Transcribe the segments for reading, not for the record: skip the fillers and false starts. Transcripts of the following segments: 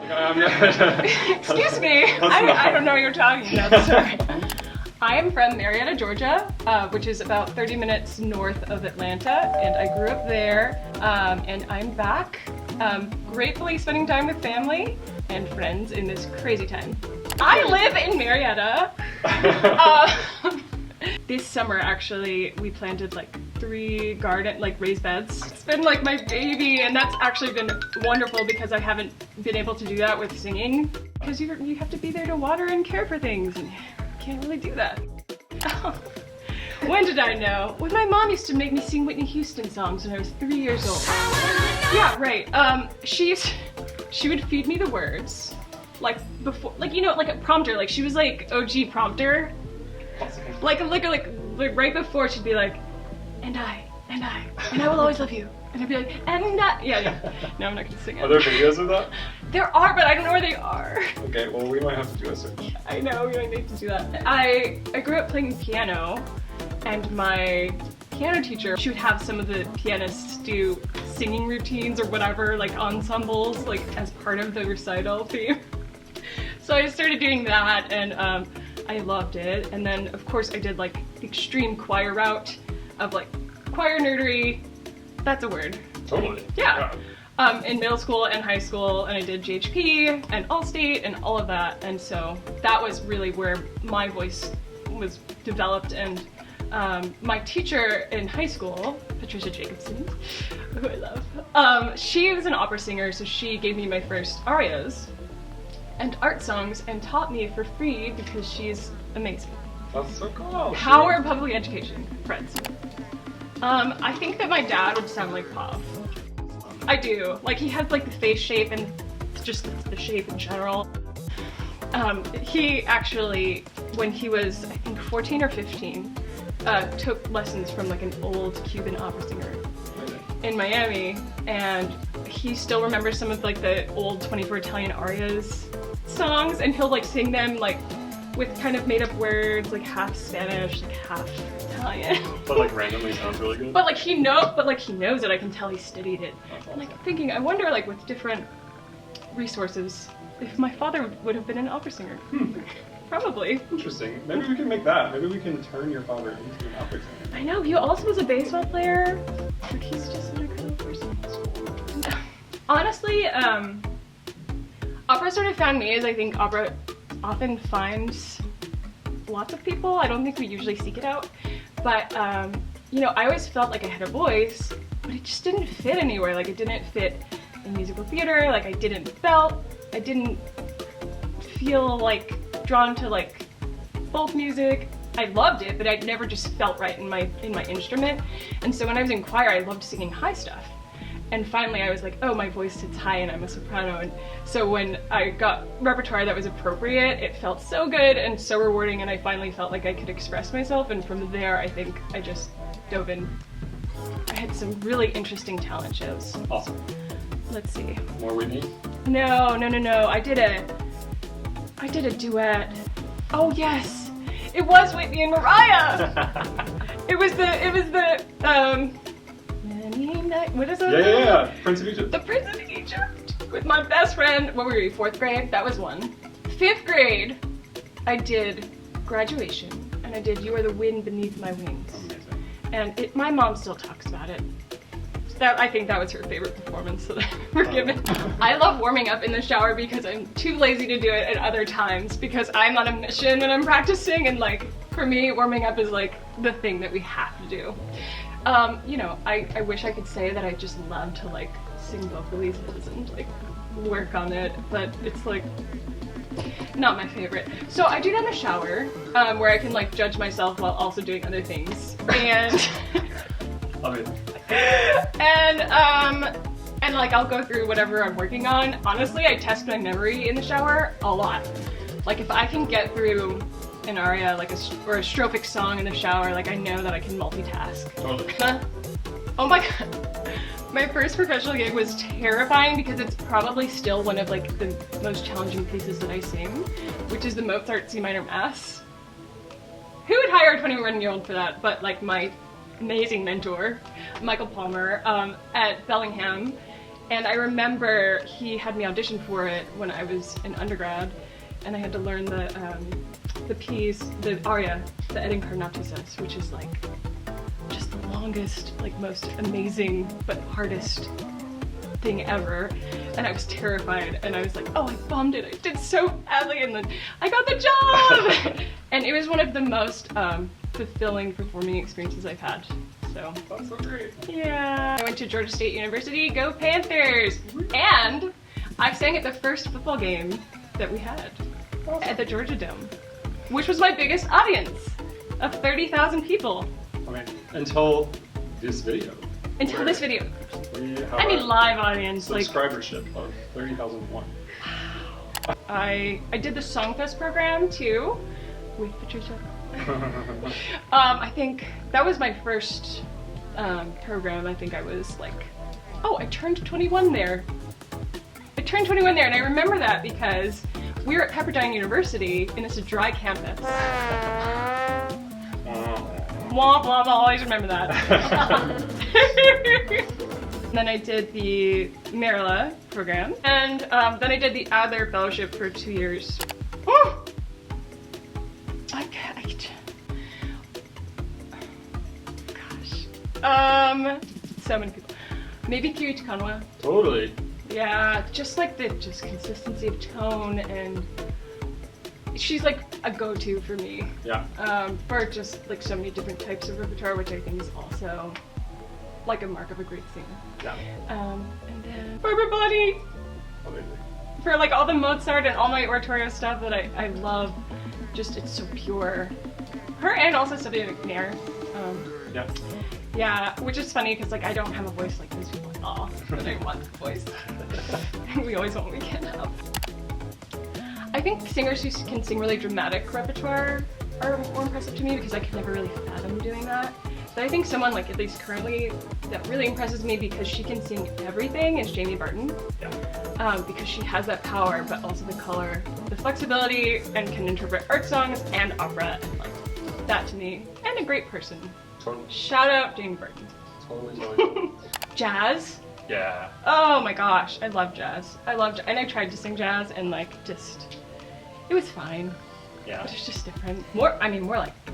Excuse me, I don't know what you're talking about, sorry. I am from Marietta, Georgia, which is about 30 minutes north of Atlanta, and I grew up there, and I'm back, gratefully spending time with family and friends in this crazy time. I live in Marietta. This summer, actually, we planted like 3 raised beds. It's been like my baby, and that's actually been wonderful because I haven't been able to do that with singing. Because you have to be there to water and care for things, and you can't really do that. When did I know? When my mom used to make me sing Whitney Houston songs when I was 3 years old. Yeah, right. She would feed me the words, like before, like, you know, like a prompter. Like she was like OG prompter. Like right before she'd be like, and I will always love you. And I'd be like, and I, yeah. No, I'm not gonna sing it. Are there videos of that? There are, but I don't know where they are. Okay, well we might have to do a search. I know, we might need to do that. I grew up playing piano, and my piano teacher, she would have some of the pianists do singing routines or whatever, like ensembles, like as part of the recital theme. So I started doing that, and I loved it. And then of course I did like the extreme choir route of like choir nerdery. That's a word. Totally. Yeah. In middle school and high school, and I did JHP and Allstate and all of that, and so that was really where my voice was developed. And my teacher in high school, Patricia Jacobson, who I love, she was an opera singer, so she gave me my first arias and art songs and taught me for free because she's amazing. That's so cool. Power of public education, friends. I think that my dad would sound like Pop. I do. Like he has like the face shape and just the shape in general. He actually, when he was I think 14 or 15, took lessons from like an old Cuban opera singer in Miami, and he still remembers some of like the old 24 Italian arias songs, and he'll like sing them like with kind of made up words, like half Spanish, like half Italian. But like randomly sounds really good. But he knows it. I can tell he studied it. And like thinking, I wonder like with different resources if my father would have been an opera singer. Probably. Interesting. Maybe we can make that. Maybe we can turn your father into an opera singer. I know, he also was a baseball player, but he's just not a cool person. Honestly, opera sort of found me, as I think opera often finds lots of people. I don't think we usually seek it out, but you know, I always felt like I had a voice, but it just didn't fit anywhere. Like it didn't fit in musical theater, like I didn't feel like drawn to like folk music. I loved it, but I'd never just felt right in my instrument. And so when I was in choir, I loved singing high stuff. And finally I was like, oh, my voice sits high and I'm a soprano. And so when I got repertoire that was appropriate, it felt so good and so rewarding, and I finally felt like I could express myself. And from there, I think I just dove in. I had some really interesting talent shows. Awesome. Let's see. More Whitney? No. I did a duet. Oh yes, it was Whitney and Mariah. It was the what is it? Yeah. Prince of Egypt. The Prince of Egypt with my best friend. What were we? 4th grade? That was one. 5th grade, I did Graduation, and I did You Are the Wind Beneath My Wings. Amazing. And my mom still talks about it. I think that was her favorite performance that I ever given. I love warming up in the shower because I'm too lazy to do it at other times, because I'm on a mission when I'm practicing, and like for me, warming up is like the thing that we have to do. You know, I wish I could say that I just love to like sing vocalises and like work on it, but it's like not my favorite. So I do that in the shower, where I can like judge myself while also doing other things. And Love it. And like I'll go through whatever I'm working on. Honestly, I test my memory in the shower a lot. Like if I can get through an aria or a strophic song in the shower, like I know that I can multitask. Totally. Oh my god. My first professional gig was terrifying because it's probably still one of like the most challenging pieces that I sing, which is the Mozart C minor Mass. Who would hire a 21-year-old for that? But like my amazing mentor, Michael Palmer, at Bellingham. And I remember he had me audition for it when I was in undergrad, and I had to learn the piece, the aria, the Incarnatus, which is like just the longest, like most amazing but hardest thing ever. And I was terrified, and I was like, oh, I bombed it, I did so badly, and then I got the job! And it was one of the most fulfilling performing experiences I've had. So That's so great. yeah. I went to Georgia State University, go Panthers! And I sang at the first football game that we had at the Georgia Dome, which was my biggest audience of 30,000 people. I mean, until this video. Until this video. We have I mean, a live audience, like, subscribership of 30,001. I did the Songfest program too, with Patricia. I think that was my first program. I think I was like, oh, I turned 21 there. I turned 21 there, and I remember that because we were at Pepperdine University, and it's a dry campus. Womp womp, I'll always remember that. And then I did the MARIA program, and then I did the Adler Fellowship for 2 years. Gosh. So many people. Maybe Kiri Tukanwa. Totally. Yeah, just like the consistency of tone, and she's like a go-to for me. Yeah. For just like so many different types of repertoire, which I think is also like a mark of a great singer. Yeah. And then Barbara Bonney Amazing. for like all the Mozart and all my oratorio stuff that I love. Just it's so pure. Her and also Sylvia McNair. Yeah. Yeah, which is funny because like I don't have a voice like those people at all, but I want the voice. We always want what we can have. I think singers who can sing really dramatic repertoire are more impressive to me because I could never really fathom doing that. But I think someone like, at least currently, that really impresses me because she can sing everything is Jamie Barton. Yeah. Because she has that power, but also the color, the flexibility, and can interpret art songs and opera, and like that to me. And a great person. Totally. Shout out Jamie Barton. Totally. Jazz. Yeah. Oh my gosh, I love jazz. And I tried to sing jazz and like just, it was fine. Yeah. But it's just different. More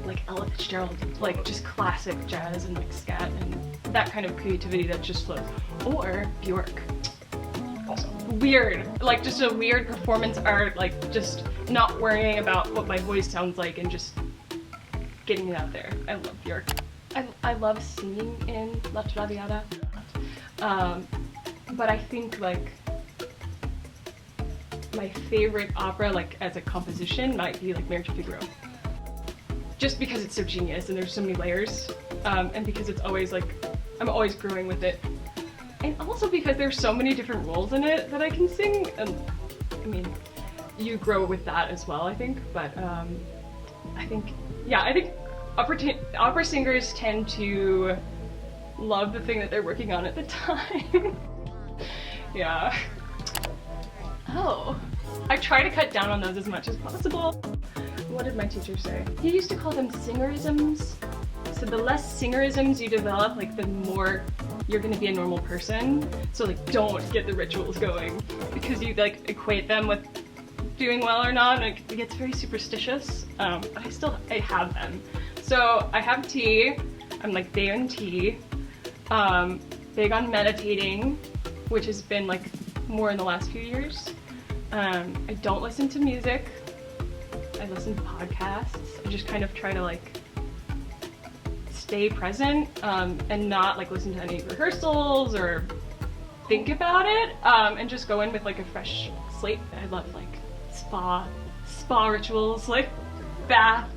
like Ella Fitzgerald, like just classic jazz and like scat and that kind of creativity that just flows. Or Bjork. Awesome. Weird, like just a weird performance art, like just not worrying about what my voice sounds like and just getting it out there. I love Bjork. I love singing in La Traviata. But I think like my favorite opera, like as a composition, might be like Marriage of Figaro. Just because it's so genius and there's so many layers, and because it's always like, I'm always growing with it. And also because there's so many different roles in it that I can sing, and I mean, you grow with that as well, I think, but I think opera singers tend to love the thing that they're working on at the time. Yeah. Oh, I try to cut down on those as much as possible. What did my teacher say? He used to call them Singerisms. So the less Singerisms you develop, like the more you're gonna be a normal person. So like don't get the rituals going because you like equate them with doing well or not, and it gets very superstitious. But I have them. So I have tea. I'm like big on tea. Big on meditating, which has been like more in the last few years. I don't listen to music. I listen to podcasts. I just kind of try to like stay present and not like listen to any rehearsals or think about it, and just go in with like a fresh slate. I love like spa rituals, like bath,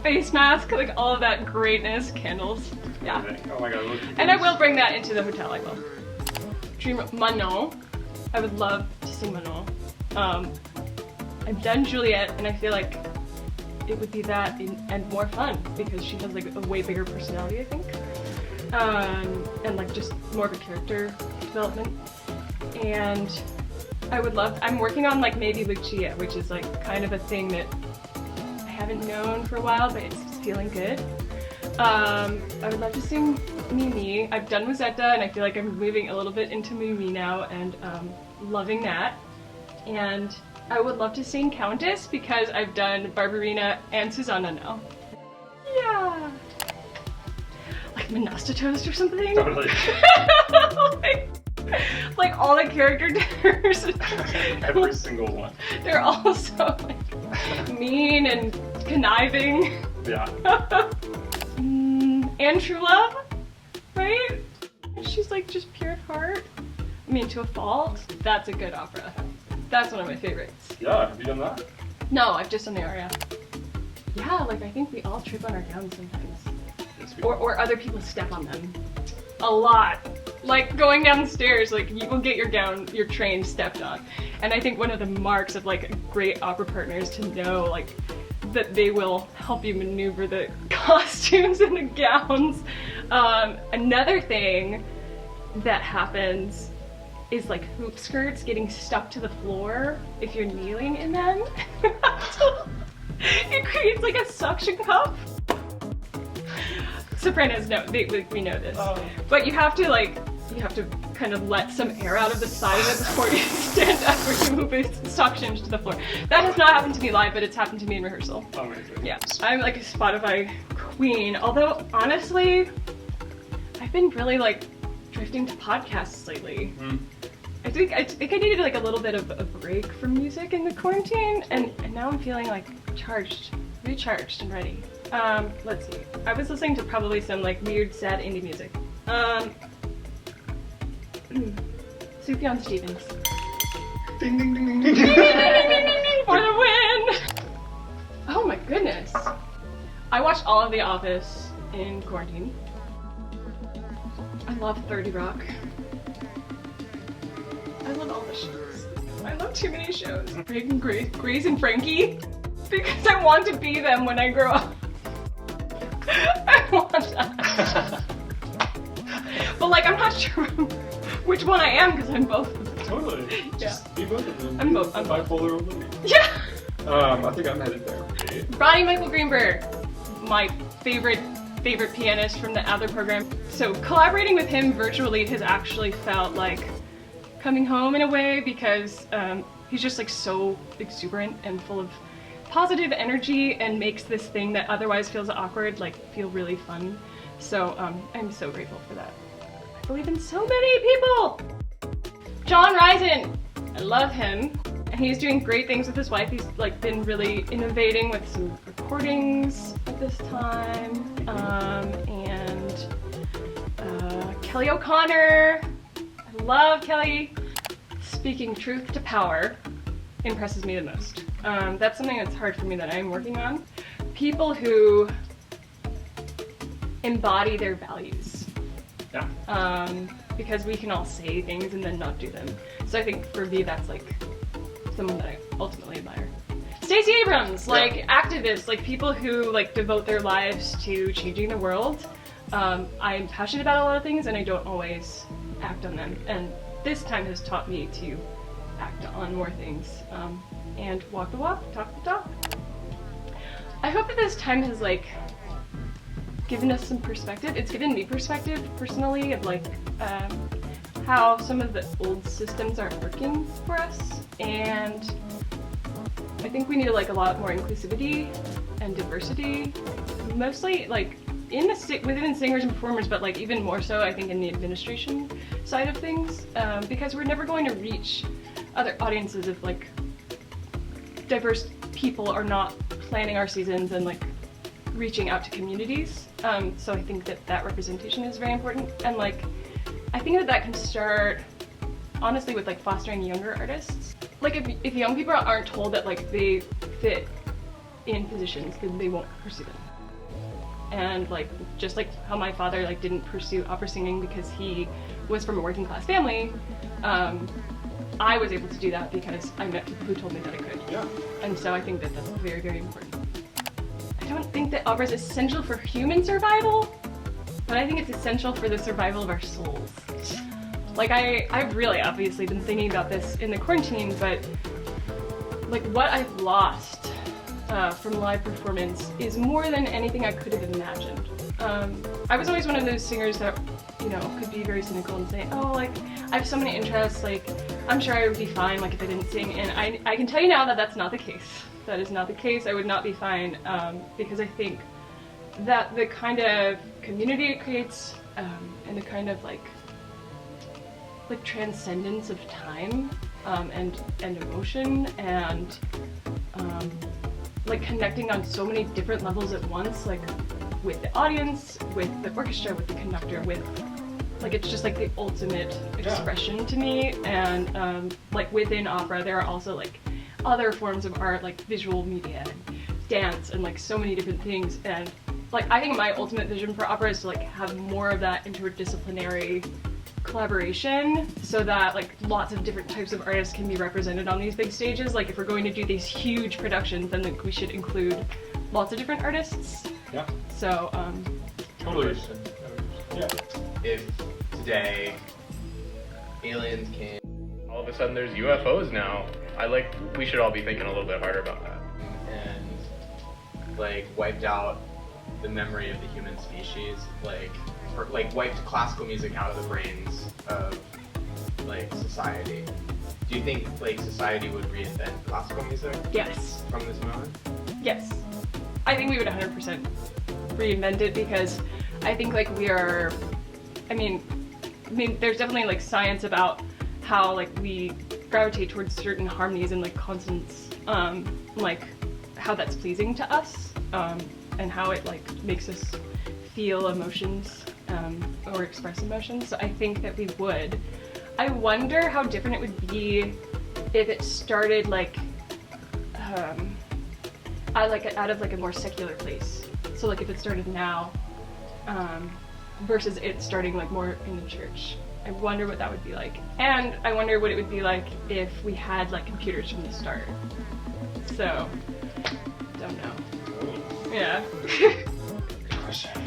face mask, like all of that greatness, candles. Yeah. Oh my god. And I will bring that into the hotel, I will. Dream Manon. I would love to sing Manon. I've done Juliet, and I feel like it would be that and more fun because she has like a way bigger personality, I think. And like just more of a character development. And I'm working on like maybe Lucia, which is like kind of a thing that I haven't known for a while, but it's feeling good. I would love to sing Mimi. I've done Musetta, and I feel like I'm moving a little bit into Mimi now, and loving that. And I would love to sing Countess because I've done Barbarina and Susanna now. Yeah. Like Monostatos or something? Totally. like all the characters. Every single one. They're all so like mean and conniving. Yeah. And True Love, right? She's like just pure at heart. I mean, to a fault. That's a good opera. That's one of my favorites. Yeah, have you done that? No, I've just done the aria. Yeah, like I think we all trip on our gowns sometimes. Yes, we Or other people step on them. A lot. Like going down the stairs, like you will get your gown, your train stepped on. And I think one of the marks of like a great opera partner is to know like that they will help you maneuver the costumes and the gowns. Another thing that happens is like hoop skirts getting stuck to the floor if you're kneeling in them. It creates like a suction cup. Sopranos know, we know this. Oh. But you have to kind of let some air out of the side of it before you stand up or you move it suctions to the floor. That has not happened to me live, but it's happened to me in rehearsal. Amazing. Yeah, I'm like a Spotify queen, although honestly, I've been really like drifting to podcasts lately. I think I needed like a little bit of a break from music in the quarantine, and now I'm feeling like recharged and ready. Let's see. I was listening to probably some like weird, sad indie music. Sufjan Stevens. Ding ding ding ding ding. Ding, ding, ding, ding, ding, ding, for the win! Oh my goodness. I watched all of The Office in quarantine. I love 30 Rock. I love all the shows. I love too many shows. Grace and Frankie, because I want to be them when I grow up. I want that. But like, I'm not sure which one I am because I'm both of them. Totally. Yeah. Just be both of them. I'm both. I'm both. Bipolar old lady. Yeah. I think I'm headed there. Okay. Ronnie Michael Greenberg, my favorite pianist from the Adler program. So collaborating with him virtually has actually felt like coming home in a way because he's just like so exuberant and full of positive energy and makes this thing that otherwise feels awkward like feel really fun. So I'm so grateful for that. I believe in so many people. John Risen, I love him. And he's doing great things with his wife. He's like been really innovating with some recordings at this time. And Kelly O'Connor, I love Kelly. Speaking truth to power impresses me the most. That's something that's hard for me that I'm working on. People who embody their values. Yeah. Because we can all say things and then not do them. So I think for me that's like someone that I ultimately admire. Stacey Abrams, like activists, like people who like devote their lives to changing the world. I'm passionate about a lot of things and I don't always act on them. And this time has taught me to act on more things and walk the walk, talk the talk. I hope that this time has like given us some perspective. It's given me perspective personally of like how some of the old systems aren't working for us, and I think we need like a lot more inclusivity and diversity, mostly like within singers and performers, but like even more so I think in the administration side of things, because we're never going to reach other audiences if like diverse people are not planning our seasons and like reaching out to communities. So I think that representation is very important, and like I think that can start honestly with like fostering younger artists. Like if young people aren't told that like they fit in positions, then they won't pursue them. And like just like how my father like didn't pursue opera singing because he was from a working class family, I was able to do that because I met people who told me that I could. Yeah. And so I think that that's very, very important. I don't think that opera is essential for human survival, but I think it's essential for the survival of our souls. Like I've really obviously been thinking about this in the quarantine, but like what I've lost from live performance is more than anything I could have imagined. I was always one of those singers that, you know, could be very cynical and say, oh, like, I have so many interests, like, I'm sure I would be fine, like, if I didn't sing, and I can tell you now that that's not the case. That is not the case. I would not be fine, because I think that the kind of community it creates, and the kind of, like transcendence of time, and emotion, and, like, connecting on so many different levels at once, like, with the audience, with the orchestra, with the conductor, with, like, it's just like the ultimate expression to me. And like within opera there are also like other forms of art, like visual media and dance and like so many different things, and like I think my ultimate vision for opera is to like have more of that interdisciplinary collaboration, so that like lots of different types of artists can be represented on these big stages. Like if we're going to do these huge productions, then like we should include lots of different artists. Yeah. So Totally. Yeah. If today aliens came, all of a sudden there's UFOs now, we should all be thinking a little bit harder about that. And like wiped out the memory of the human species, like wiped classical music out of the brains of like society. Do you think like society would reinvent classical music? yes. From this moment? Yes. I think we would 100% reinvent it, because I think like we are, I mean there's definitely like science about how like we gravitate towards certain harmonies and like consonants, like how that's pleasing to us, and how it like makes us feel emotions, or express emotions. So I think that we would. I wonder how different it would be if it started like out of like a more secular place. So like if it started now, versus it starting like more in the church. I wonder what that would be like. And I wonder what it would be like if we had like computers from the start. So, don't know. Yeah. Good question.